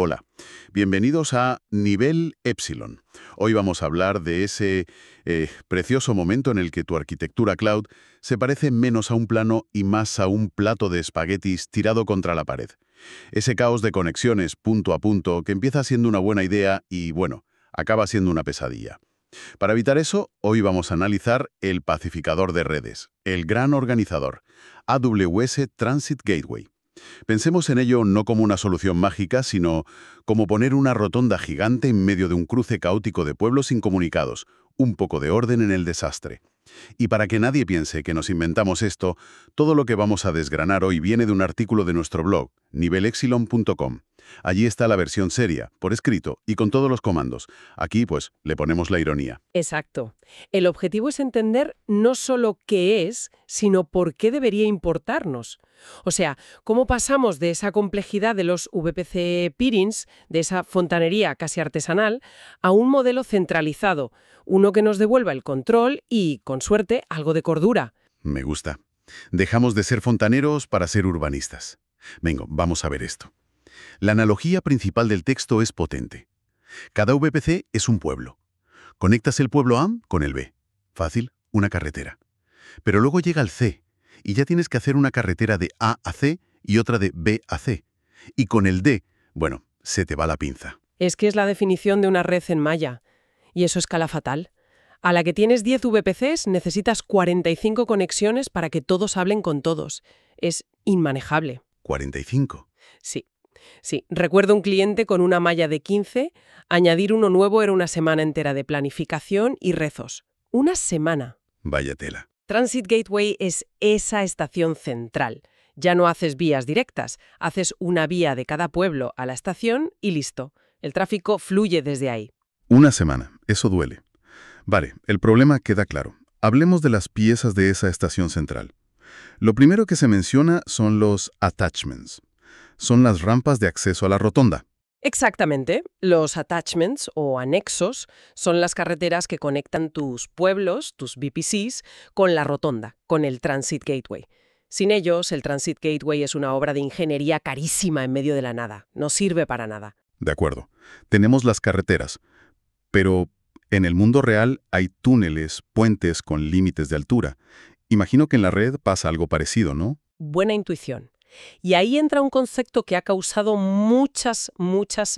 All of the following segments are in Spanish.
Hola, bienvenidos a Nivel Epsilon. Hoy vamos a hablar de ese precioso momento en el que tu arquitectura cloud se parece menos a un plano y más a un plato de espaguetis tirado contra la pared. Ese caos de conexiones punto a punto que empieza siendo una buena idea y, bueno, acaba siendo una pesadilla. Para evitar eso, hoy vamos a analizar el pacificador de redes, el gran organizador, AWS Transit Gateway. Pensemos en ello no como una solución mágica, sino como poner una rotonda gigante en medio de un cruce caótico de pueblos incomunicados, un poco de orden en el desastre. Y para que nadie piense que nos inventamos esto, todo lo que vamos a desgranar hoy viene de un artículo de nuestro blog, nivelexilon.com. Allí está la versión seria, por escrito y con todos los comandos. Aquí, pues, le ponemos la ironía. Exacto. El objetivo es entender no solo qué es, sino por qué debería importarnos. O sea, cómo pasamos de esa complejidad de los VPC peerings, de esa fontanería casi artesanal, a un modelo centralizado, uno que nos devuelva el control y, con suerte, algo de cordura. Me gusta. Dejamos de ser fontaneros para ser urbanistas. Venga, vamos a ver esto. La analogía principal del texto es potente. Cada VPC es un pueblo. Conectas el pueblo A con el B. Fácil, una carretera. Pero luego llega el C, y ya tienes que hacer una carretera de A a C y otra de B a C. Y con el D, bueno, se te va la pinza. Es que es la definición de una red en malla. Y eso escala fatal. A la que tienes 10 VPCs necesitas 45 conexiones para que todos hablen con todos. Es inmanejable. 45. Sí. Sí, recuerdo un cliente con una malla de 15, añadir uno nuevo era una semana entera de planificación y rezos. ¡Una semana! Vaya tela. Transit Gateway es esa estación central. Ya no haces vías directas, haces una vía de cada pueblo a la estación y listo. El tráfico fluye desde ahí. Una semana, eso duele. Vale, el problema queda claro. Hablemos de las piezas de esa estación central. Lo primero que se menciona son los attachments. Son las rampas de acceso a la rotonda. Exactamente. Los attachments o anexos son las carreteras que conectan tus pueblos, tus VPCs, con la rotonda, con el Transit Gateway. Sin ellos, el Transit Gateway es una obra de ingeniería carísima en medio de la nada. No sirve para nada. De acuerdo. Tenemos las carreteras. Pero en el mundo real hay túneles, puentes con límites de altura. Imagino que en la red pasa algo parecido, ¿no? Buena intuición. Y ahí entra un concepto que ha causado muchas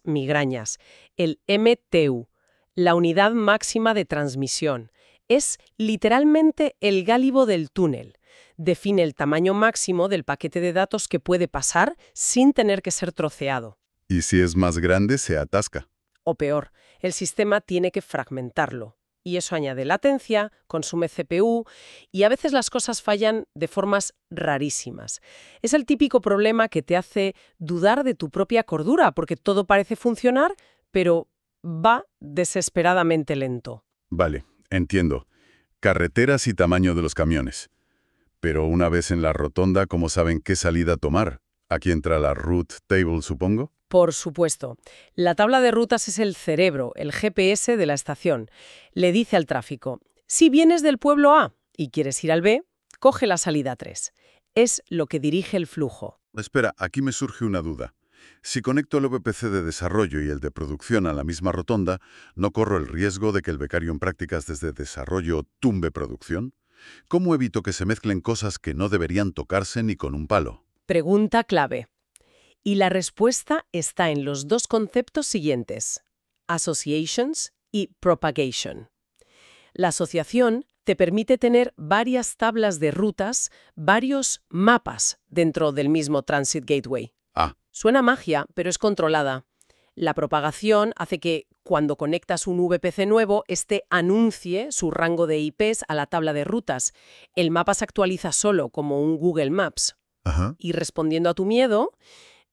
migrañas, el MTU, la unidad máxima de transmisión. Es literalmente el gálibo del túnel. Define el tamaño máximo del paquete de datos que puede pasar sin tener que ser troceado. Y si es más grande, se atasca. O peor, el sistema tiene que fragmentarlo. Y eso añade latencia, consume CPU y a veces las cosas fallan de formas rarísimas. Es el típico problema que te hace dudar de tu propia cordura porque todo parece funcionar, pero va desesperadamente lento. Vale, entiendo. Carreteras y tamaño de los camiones. Pero una vez en la rotonda, ¿cómo saben qué salida tomar? Aquí entra la route table, supongo. Por supuesto. La tabla de rutas es el cerebro, el GPS de la estación. Le dice al tráfico, si vienes del pueblo A y quieres ir al B, coge la salida 3. Es lo que dirige el flujo. Espera, aquí me surge una duda. Si conecto el VPC de desarrollo y el de producción a la misma rotonda, ¿no corro el riesgo de que el becario en prácticas desde desarrollo tumbe producción? ¿Cómo evito que se mezclen cosas que no deberían tocarse ni con un palo? Pregunta clave. Y la respuesta está en los dos conceptos siguientes, associations y propagation. La asociación te permite tener varias tablas de rutas, varios mapas dentro del mismo Transit Gateway. Ah, Suena magia, pero es controlada. La propagación hace que, cuando conectas un VPC nuevo, este anuncie su rango de IPs a la tabla de rutas. El mapa se actualiza solo, como un Google Maps. ajá. Y respondiendo a tu miedo,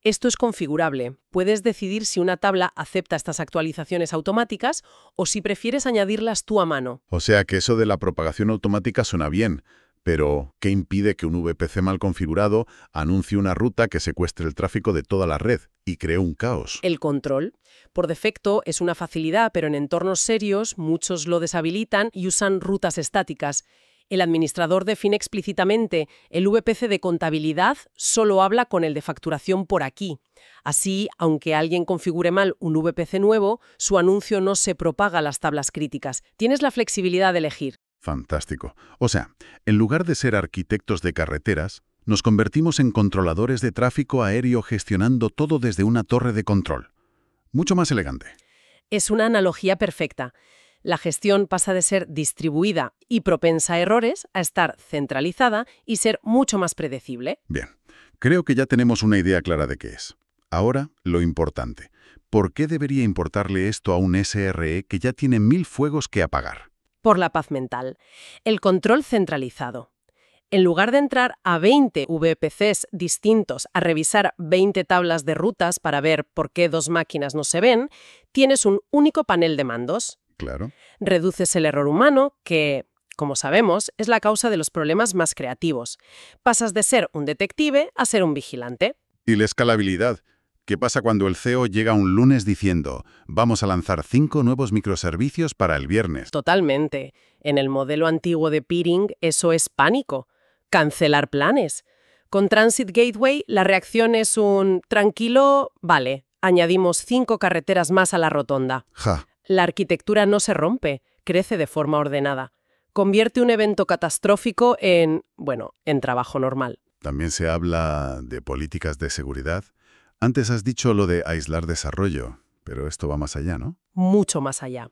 esto es configurable. Puedes decidir si una tabla acepta estas actualizaciones automáticas o si prefieres añadirlas tú a mano. O sea que eso de la propagación automática suena bien, pero ¿qué impide que un VPC mal configurado anuncie una ruta que secuestre el tráfico de toda la red y cree un caos? El control, por defecto, es una facilidad, pero en entornos serios muchos lo deshabilitan y usan rutas estáticas. El administrador define explícitamente el VPC de contabilidad solo habla con el de facturación por aquí. Así, aunque alguien configure mal un VPC nuevo, su anuncio no se propaga a las tablas críticas. Tienes la flexibilidad de elegir. Fantástico. O sea, en lugar de ser arquitectos de carreteras, nos convertimos en controladores de tráfico aéreo gestionando todo desde una torre de control. Mucho más elegante. Es una analogía perfecta. La gestión pasa de ser distribuida y propensa a errores a estar centralizada y ser mucho más predecible. Bien, creo que ya tenemos una idea clara de qué es. Ahora, lo importante. ¿Por qué debería importarle esto a un SRE que ya tiene 1000 fuegos que apagar? Por la paz mental. El control centralizado. En lugar de entrar a 20 VPCs distintos a revisar 20 tablas de rutas para ver por qué dos máquinas no se ven, tienes un único panel de mandos. Claro. Reduces el error humano, que, como sabemos, es la causa de los problemas más creativos. Pasas de ser un detective a ser un vigilante. Y la escalabilidad. ¿Qué pasa cuando el CEO llega un lunes diciendo vamos a lanzar 5 nuevos microservicios para el viernes? Totalmente. En el modelo antiguo de peering, eso es pánico. Cancelar planes. Con Transit Gateway, la reacción es un tranquilo, vale, añadimos 5 carreteras más a la rotonda. Ja. La arquitectura no se rompe, crece de forma ordenada. Convierte un evento catastrófico en trabajo normal. También se habla de políticas de seguridad. Antes has dicho lo de aislar desarrollo, pero esto va más allá, ¿no? Mucho más allá.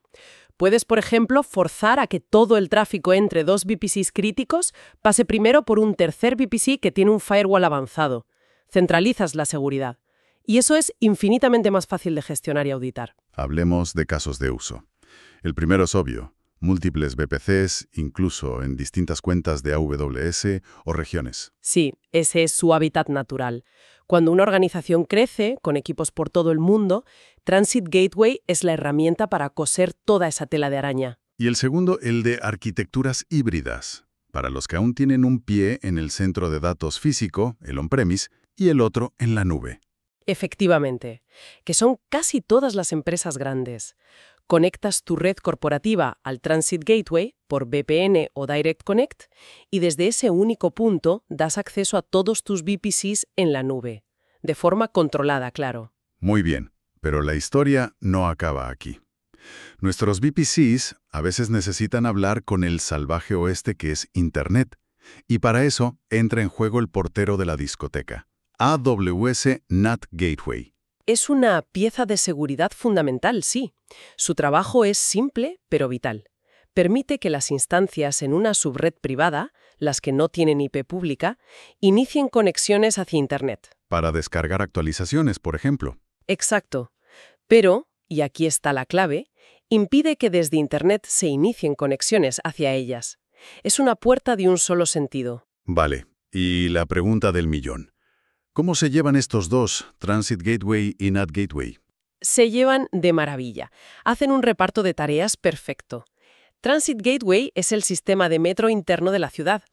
Puedes, por ejemplo, forzar a que todo el tráfico entre dos VPCs críticos pase primero por un tercer VPC que tiene un firewall avanzado. Centralizas la seguridad. Y eso es infinitamente más fácil de gestionar y auditar. Hablemos de casos de uso. El primero es obvio. Múltiples VPCs, incluso en distintas cuentas de AWS o regiones. Sí, ese es su hábitat natural. Cuando una organización crece, con equipos por todo el mundo, Transit Gateway es la herramienta para coser toda esa tela de araña. Y el segundo, el de arquitecturas híbridas, para los que aún tienen un pie en el centro de datos físico, el on-premise, y el otro en la nube. Efectivamente, que son casi todas las empresas grandes. Conectas tu red corporativa al Transit Gateway por VPN o Direct Connect y desde ese único punto das acceso a todos tus VPCs en la nube. De forma controlada, claro. Muy bien, pero la historia no acaba aquí. Nuestros VPCs a veces necesitan hablar con el salvaje oeste que es Internet, y para eso entra en juego el portero de la discoteca, AWS NAT Gateway. Es una pieza de seguridad fundamental, sí. Su trabajo es simple, pero vital. Permite que las instancias en una subred privada, las que no tienen IP pública, inicien conexiones hacia Internet. Para descargar actualizaciones, por ejemplo. Exacto. Pero, y aquí está la clave, impide que desde Internet se inicien conexiones hacia ellas. Es una puerta de un solo sentido. Vale, y la pregunta del millón. ¿Cómo se llevan estos dos, Transit Gateway y NAT Gateway? Se llevan de maravilla. Hacen un reparto de tareas perfecto. Transit Gateway es el sistema de metro interno de la ciudad.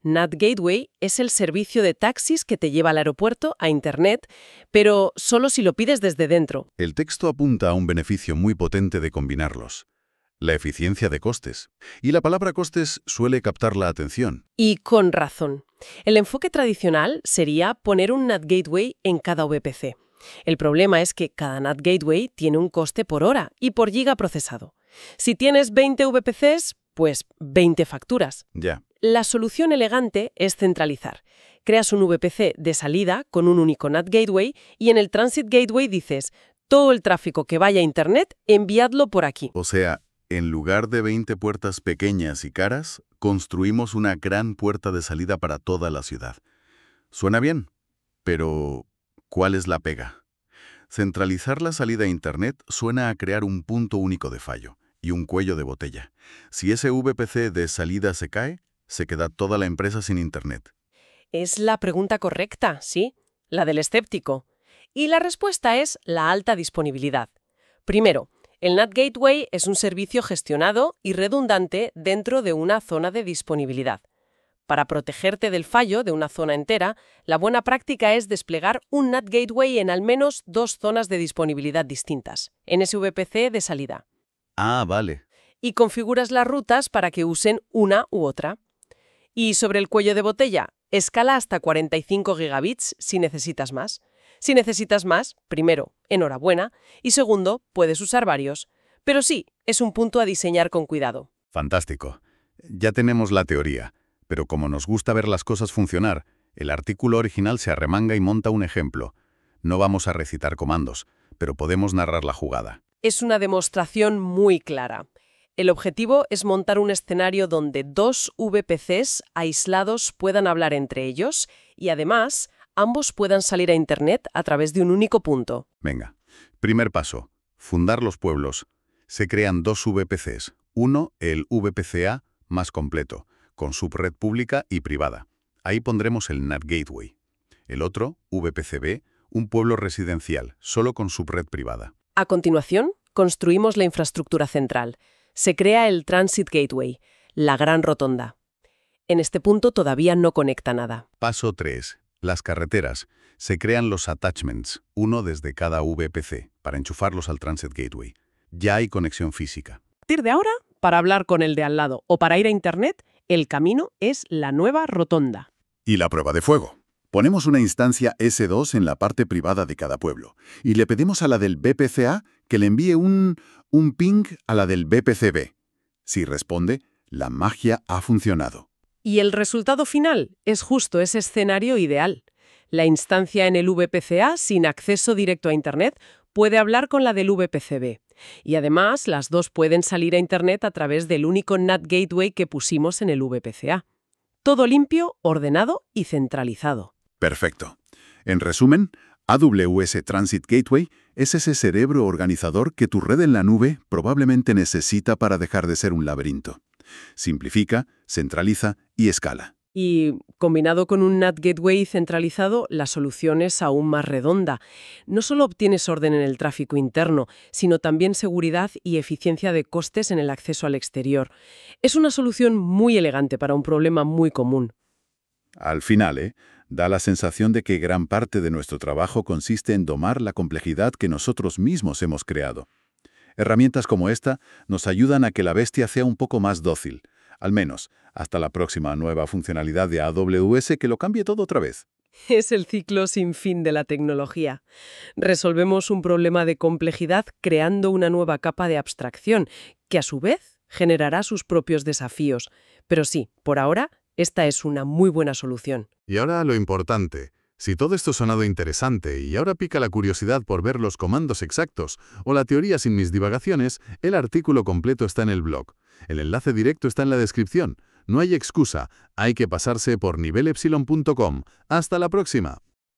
NAT Gateway es el servicio de taxis que te lleva al aeropuerto, a Internet, pero solo si lo pides desde dentro. El texto apunta a un beneficio muy potente de combinarlos. La eficiencia de costes. Y la palabra costes suele captar la atención. Y con razón. El enfoque tradicional sería poner un NAT Gateway en cada VPC. El problema es que cada NAT Gateway tiene un coste por hora y por giga procesado. Si tienes 20 VPCs, pues 20 facturas. Ya. La solución elegante es centralizar. Creas un VPC de salida con un único NAT Gateway y en el Transit Gateway dices, todo el tráfico que vaya a Internet, enviadlo por aquí. O sea, en lugar de 20 puertas pequeñas y caras, construimos una gran puerta de salida para toda la ciudad. Suena bien, pero ¿cuál es la pega? Centralizar la salida a Internet suena a crear un punto único de fallo y un cuello de botella. Si ese VPC de salida se cae, se queda toda la empresa sin Internet. Es la pregunta correcta, sí, la del escéptico. Y la respuesta es la alta disponibilidad. Primero, el NAT Gateway es un servicio gestionado y redundante dentro de una zona de disponibilidad. Para protegerte del fallo de una zona entera, la buena práctica es desplegar un NAT Gateway en al menos 2 zonas de disponibilidad distintas, en ese VPC de salida. Ah, vale. Y configuras las rutas para que usen una u otra. Y sobre el cuello de botella, escala hasta 45 gigabits si necesitas más. Si necesitas más, primero, enhorabuena, y segundo, puedes usar varios. Pero sí, es un punto a diseñar con cuidado. Fantástico. Ya tenemos la teoría, pero como nos gusta ver las cosas funcionar, el artículo original se arremanga y monta un ejemplo. No vamos a recitar comandos, pero podemos narrar la jugada. Es una demostración muy clara. El objetivo es montar un escenario donde dos VPCs aislados puedan hablar entre ellos y además ambos puedan salir a Internet a través de un único punto. Venga. Primer paso. Fundar los pueblos. Se crean dos VPCs. Uno, el VPCA más completo, con subred pública y privada. Ahí pondremos el NAT Gateway. El otro, VPCB, un pueblo residencial, solo con subred privada. A continuación, construimos la infraestructura central. Se crea el Transit Gateway, la gran rotonda. En este punto todavía no conecta nada. Paso 3. Las carreteras. Se crean los attachments, uno desde cada VPC, para enchufarlos al Transit Gateway. Ya hay conexión física. A partir de ahora, para hablar con el de al lado o para ir a Internet, el camino es la nueva rotonda. Y la prueba de fuego. Ponemos una instancia S2 en la parte privada de cada pueblo y le pedimos a la del VPCA que le envíe un ping a la del VPCB. Si responde, la magia ha funcionado. Y el resultado final es justo ese escenario ideal. La instancia en el VPCA sin acceso directo a Internet puede hablar con la del VPCB. Y además, las dos pueden salir a Internet a través del único NAT Gateway que pusimos en el VPCA. Todo limpio, ordenado y centralizado. Perfecto. En resumen, AWS Transit Gateway es ese cerebro organizador que tu red en la nube probablemente necesita para dejar de ser un laberinto. Simplifica, centraliza y escala. Y combinado con un NAT Gateway centralizado, la solución es aún más redonda. No solo obtienes orden en el tráfico interno, sino también seguridad y eficiencia de costes en el acceso al exterior. Es una solución muy elegante para un problema muy común. Al final, da la sensación de que gran parte de nuestro trabajo consiste en domar la complejidad que nosotros mismos hemos creado. Herramientas como esta nos ayudan a que la bestia sea un poco más dócil, al menos hasta la próxima nueva funcionalidad de AWS que lo cambie todo otra vez. Es el ciclo sin fin de la tecnología. Resolvemos un problema de complejidad creando una nueva capa de abstracción, que a su vez generará sus propios desafíos. Pero sí, por ahora, esta es una muy buena solución. Y ahora lo importante. Si todo esto ha sonado interesante y ahora pica la curiosidad por ver los comandos exactos o la teoría sin mis divagaciones, el artículo completo está en el blog. El enlace directo está en la descripción. No hay excusa, hay que pasarse por nivelepsilon.com. ¡Hasta la próxima!